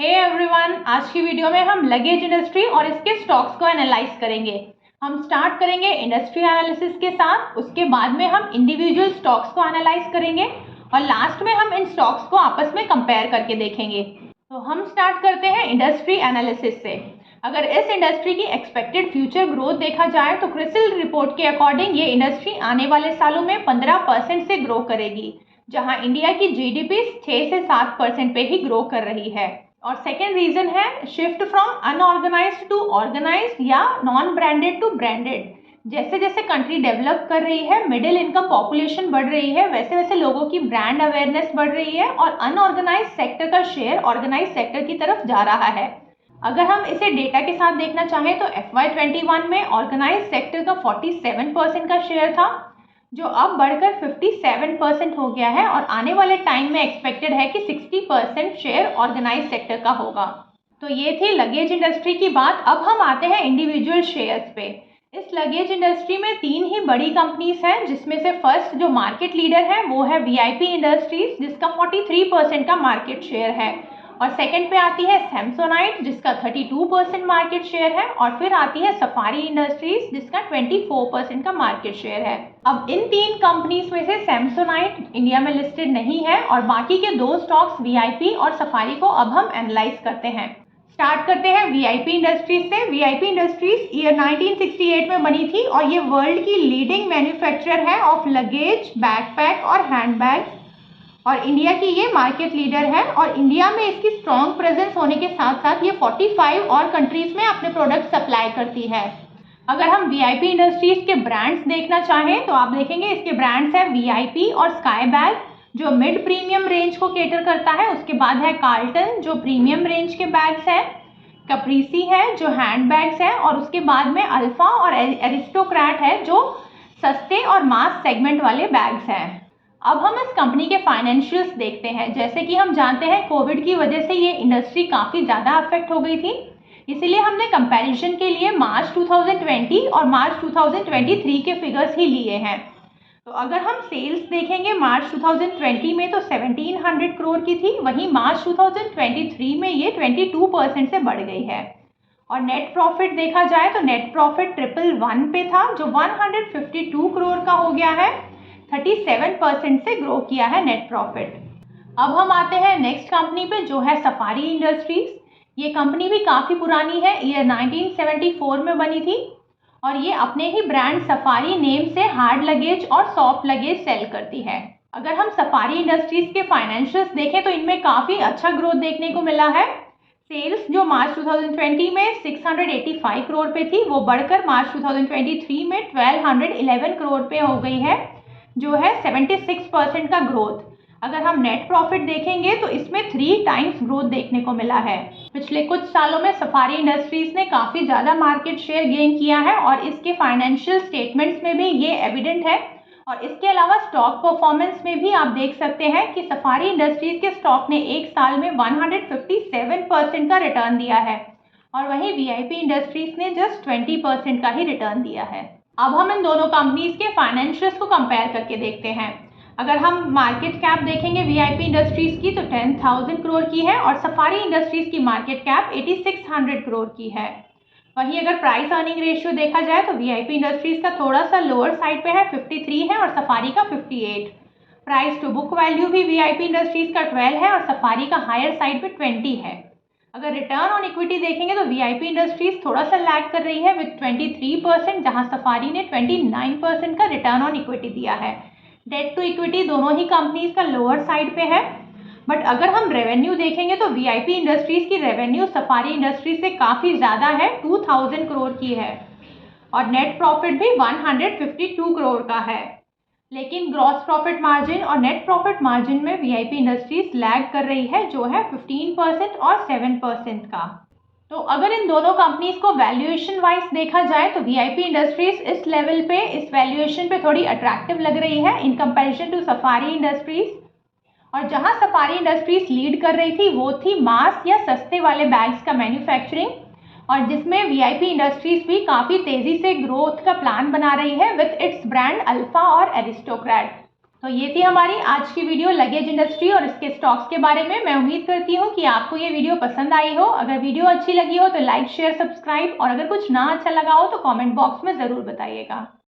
Hey everyone, आज की video में हम लगेज इंडस्ट्री और इसके स्टॉक्स को एनालाइज करेंगे। हम स्टार्ट करेंगे इंडस्ट्री एनालिसिस के साथ, उसके बाद में हम इंडिविजुअल स्टॉक्स को एनालाइज करेंगे और लास्ट में हम इन स्टॉक्स को आपस में कंपेयर करके देखेंगे। तो हम स्टार्ट करते हैं इंडस्ट्री एनालिसिस से। अगर इस इंडस्ट्री की एक्सपेक्टेड फ्यूचर ग्रोथ देखा जाए तो क्रिसिल रिपोर्ट के अकॉर्डिंग ये इंडस्ट्री आने वाले सालों में 15% से ग्रो करेगी, जहां इंडिया की जीडीपी 6 से 7% पे ही ग्रो कर रही है। और सेकेंड रीजन है shift from unorganised to organised या नॉन ब्रांडेड टू ब्रांडेड। जैसे जैसे कंट्री डेवलप कर रही है, मिडिल इनकम पॉपुलेशन बढ़ रही है, वैसे वैसे लोगों की ब्रांड अवेयरनेस बढ़ रही है और अनऑर्गेनाइज्ड सेक्टर का शेयर ऑर्गेनाइज्ड सेक्टर की तरफ जा रहा है। अगर हम इसे डेटा के साथ देखना चाहें तो FY21 में ऑर्गेनाइज्ड सेक्टर का 47% का शेयर था, जो अब बढ़कर 57% हो गया है और आने वाले टाइम में एक्सपेक्टेड है कि 60% शेयर ऑर्गेनाइज्ड सेक्टर का होगा। तो ये थी लगेज इंडस्ट्री की बात। अब हम आते हैं इंडिविजुअल शेयर्स पे। इस लगेज इंडस्ट्री में 3 ही बड़ी कंपनीज हैं, जिसमें से फर्स्ट जो मार्केट लीडर है वो है VIP इंडस्ट्रीज, जिसका 43% का मार्केट शेयर है। और सेकंड पे आती है सैमसोनाइट, जिसका 32% मार्केट शेयर है। और फिर आती है सफारी इंडस्ट्रीज, जिसका 24% का मार्केट शेयर है। अब इन 3 कंपनीज में से सैमसोनाइट इंडिया में लिस्टेड नहीं है और बाकी के 2 स्टॉक्स VIP और सफारी को अब हम एनालाइज करते हैं। स्टार्ट करते हैं VIP इंडस्ट्रीज से। VIP इंडस्ट्रीज ईयर 1968 में बनी थी और ये वर्ल्ड की लीडिंग मैन्युफैक्चरर है ऑफ लगेज, बैकपैक और हैंडबैग, और इंडिया की ये मार्केट लीडर है। और इंडिया में इसकी स्ट्रॉन्ग प्रेजेंस होने के साथ साथ ये 45 और कंट्रीज में अपने प्रोडक्ट सप्लाई करती है। अगर हम VIP इंडस्ट्रीज के ब्रांड्स देखना चाहें तो आप देखेंगे इसके ब्रांड्स हैं VIP और स्काई बैग, जो मिड प्रीमियम रेंज को केटर करता है। उसके बाद है कार्ल्टन, जो प्रीमियम रेंज के बैग्स हैं। कैप्रिसी है, जो हैंड बैग्स हैं। और उसके बाद में अल्फा और एरिस्टोक्रेट है, जो सस्ते और मास सेगमेंट वाले बैग्स हैं। अब हम इस कंपनी के फाइनेंशियल्स देखते हैं। जैसे कि हम जानते हैं कोविड की वजह से ये इंडस्ट्री काफ़ी ज़्यादा अफेक्ट हो गई थी, इसीलिए हमने कंपैरिजन के लिए मार्च 2020 और मार्च 2023 के फिगर्स ही लिए हैं। तो अगर हम सेल्स देखेंगे मार्च 2020 में तो 1700 करोड़ की थी, वहीं मार्च 2023 में ये 22% से बढ़ गई है। और नेट प्रॉफिट देखा जाए तो नेट प्रॉफिट 111 पे था, जो 152 करोड़ का हो गया है। 37% से ग्रो किया है नेट प्रॉफिट। अब हम आते हैं नेक्स्ट कंपनी पे, जो है सफारी इंडस्ट्रीज। ये कंपनी भी काफ़ी पुरानी है, ईयर 1974 में बनी थी और ये अपने ही ब्रांड सफारी नेम से हार्ड लगेज और सॉफ्ट लगेज सेल करती है। अगर हम सफारी इंडस्ट्रीज के फाइनेंशियल्स देखें तो इनमें काफ़ी अच्छा ग्रोथ देखने को मिला है। सेल्स जो मार्च 2020 में 685 करोड़ पे थी, वो बढ़कर मार्च 2023 में 1211 करोड़ पे हो गई है, जो है 76% का ग्रोथ। अगर हम नेट प्रॉफिट देखेंगे तो इसमें 3 टाइम्स ग्रोथ देखने को मिला है। पिछले कुछ सालों में सफारी इंडस्ट्रीज ने काफ़ी ज़्यादा मार्केट शेयर गेन किया है और इसके फाइनेंशियल स्टेटमेंट्स में भी ये एविडेंट है। और इसके अलावा स्टॉक परफॉर्मेंस में भी आप देख सकते हैं कि सफारी इंडस्ट्रीज के स्टॉक ने एक साल में 157% का रिटर्न दिया है और वहीं VIP इंडस्ट्रीज ने जस्ट 20% का ही रिटर्न दिया है। अब हम इन दोनों कंपनीज के फाइनेंशियल्स को कंपेयर करके देखते हैं। अगर हम मार्केट कैप देखेंगे VIP इंडस्ट्रीज की तो 10,000 करोड़ की है और सफारी इंडस्ट्रीज की मार्केट कैप 8600 करोड़ की है। वहीं अगर प्राइस अर्निंग रेशियो देखा जाए तो VIP इंडस्ट्रीज का थोड़ा सा लोअर साइड पे है, 53 है और सफारी का 58। प्राइस टू बुक वैल्यू भी VIP इंडस्ट्रीज का 12 है और सफारी का हायर साइड पे 20 है। अगर रिटर्न ऑन इक्विटी देखेंगे तो VIP इंडस्ट्रीज थोड़ा सा लैग कर रही है विद 23%, जहां सफारी ने 29% का रिटर्न ऑन इक्विटी दिया है। डेट टू इक्विटी दोनों ही कंपनीज का लोअर साइड पे है। बट अगर हम रेवेन्यू देखेंगे तो VIP इंडस्ट्रीज की रेवेन्यू सफारी इंडस्ट्रीज से काफ़ी ज़्यादा है, 2000 करोड़ की है और नेट प्रॉफिट भी 152 करोड़ का है। लेकिन ग्रॉस प्रॉफिट मार्जिन और नेट प्रॉफिट मार्जिन में VIP इंडस्ट्रीज लैग कर रही है, जो है 15% और 7% का। तो अगर इन दोनों कंपनीज को वैल्यूएशन वाइज देखा जाए तो VIP इंडस्ट्रीज इस लेवल पे, इस वैल्यूएशन पे थोड़ी अट्रैक्टिव लग रही है in comparison to Safari Industries. और जहां सफारी इंडस्ट्रीज लीड कर रही थी वो थी मास या सस्ते वाले बैग्स का मैन्युफैक्चरिंग, और जिसमें VIP इंडस्ट्रीज भी काफ़ी तेज़ी से ग्रोथ का प्लान बना रही है विथ इट्स ब्रांड अल्फा और एरिस्टोक्रेट। तो ये थी हमारी आज की वीडियो लगेज इंडस्ट्री और इसके स्टॉक्स के बारे में। मैं उम्मीद करती हूँ कि आपको ये वीडियो पसंद आई हो। अगर वीडियो अच्छी लगी हो तो लाइक शेयर सब्सक्राइब, और अगर कुछ ना अच्छा लगा हो तो कमेंट बॉक्स में ज़रूर बताइएगा।